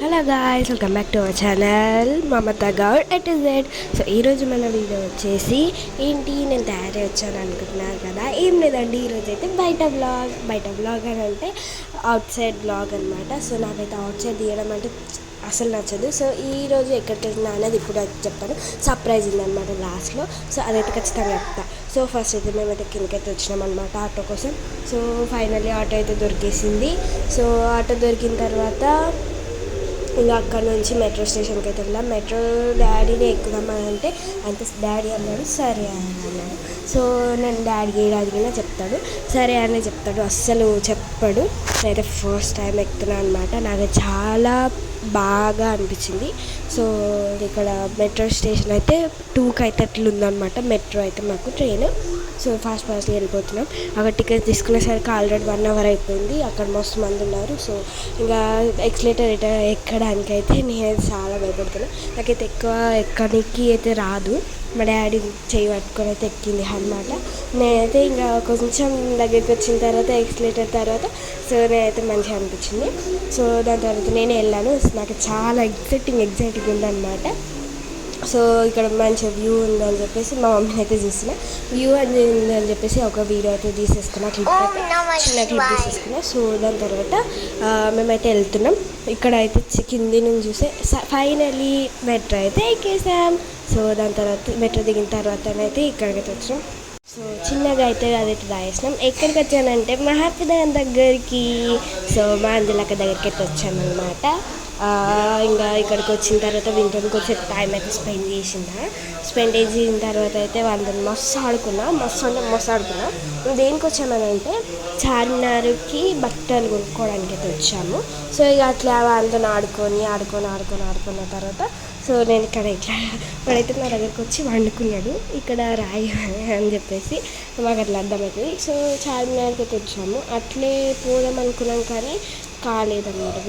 Hello guys, welcome back to our channel Mamata Goud at Z. So ఈరోజు మన video వచ్చేసి ఏంటి నేను తయారై వచ్చాను అనుకుంటున్నారు కదా. ఏం లేదండి, ఈరోజు అయితే బయట బ్లాగ్ అని అంటే అవుట్ సైడ్ బ్లాగ్ అనమాట. సో నాకైతే అవుట్ సైడ్ తీయడం అంటే అసలు నచ్చదు. సో ఈరోజు ఎక్కడికి వెళ్తున్నా అనేది ఇప్పుడు చెప్తాను. సర్ప్రైజ్ ఉందన్నమాట లాస్ట్లో. సో అదైతే ఖచ్చితంగా చెప్తా. సో ఫస్ట్ అయితే మేమైతే కిందకైతే వచ్చినాం అనమాట ఆటో కోసం. సో ఫైనల్లీ ఆటో అయితే దొరికేసింది. సో ఆటో దొరికిన తర్వాత ఇంకా అక్కడ నుంచి మెట్రో స్టేషన్కి అయితే వెళ్ళాం. మెట్రో డాడీని ఎక్కుదామని అంటే అంత డాడీ అన్నాడు, సరే అన్నాడు. సో నేను డాడీకి అడిగినా చెప్తాడు, సరే అనే చెప్తాడు, అస్సలు చెప్పాడు. నేనైతే ఫస్ట్ టైం ఎక్కుతున్నా అనమాట. నాకు చాలా బాగా అనిపించింది. సో ఇక్కడ మెట్రో స్టేషన్ అయితే 2కి అయితే అట్లా ఉందన్నమాట. మెట్రో అయితే మాకు ట్రైన్. సో ఫాస్ట్గా వెళ్ళిపోతున్నాం. అక్కడ టికెట్ తీసుకునేసరికి ఆల్రెడీ 1 అవర్ అయిపోయింది. అక్కడ మస్తు మంది ఉన్నారు. సో ఇంకా ఎక్స్లేటర్ ఎక్కడానికి అయితే నేనైతే చాలా భయపడుతున్నాను. నాకైతే ఎక్కువ ఎక్కడానికి అయితే రాదు. మా డాడీ చేయి పట్టుకొని అయితే ఎక్కింది అనమాట. నేనైతే ఇంకా కొంచెం దగ్గరికి వచ్చిన తర్వాత ఎక్స్లేటర్ తర్వాత సో నేనైతే మంచిగా అనిపించింది. సో దాని తర్వాత నేనే వెళ్ళాను. నాకు చాలా ఎగ్జైటింగ్ ఉందన్నమాట. సో ఇక్కడ మంచి వ్యూ ఉందని చెప్పేసి మా మమ్మీని అయితే చూస్తున్నా. వ్యూ అది ఉందని చెప్పేసి ఒక వీడియో అయితే తీసేసుకున్నా, చిన్న క్లిప్ తీసేసుకున్నా. సో దాని తర్వాత మేమైతే వెళ్తున్నాం. ఇక్కడ అయితే కింది నుంచి చూస్తే ఫైనల్లీ మెట్రో అయితే ఎక్కేసాం. సో దాని తర్వాత మెట్రో దిగిన తర్వాత అయితే ఇక్కడికైతే వచ్చినాం. సో చిన్నగా అయితే అదైతే రాయేసినాం. ఎక్కడికి వచ్చానంటే మా హ్యాపీ దాని దగ్గరికి. సో మా అంజలక్క దగ్గరికి అయితే వచ్చాను అనమాట. ఇంకా ఇక్కడికి వచ్చిన తర్వాత వింటూ కొంచెం టైం అయితే స్పెండ్ చేసిన తర్వాత అయితే వాళ్ళని మస్తు ఆడుకున్నా. దేనికి వచ్చామనంటే చార్మినార్కి బట్టలు కొనుక్కోవడానికి అయితే వచ్చాము. సో ఇక అట్లా వాళ్ళతో ఆడుకున్న తర్వాత సో నేను ఇక్కడ వాడైతే నా దగ్గరికి వచ్చి వండుకున్నాడు, ఇక్కడ రాయి అని చెప్పేసి మాకు అట్లా అర్థమవుతుంది. సో చార్మినార్కి అయితే వచ్చాము. అట్లే పోదాం అనుకున్నాం కానీ కాలేదన్నమాట.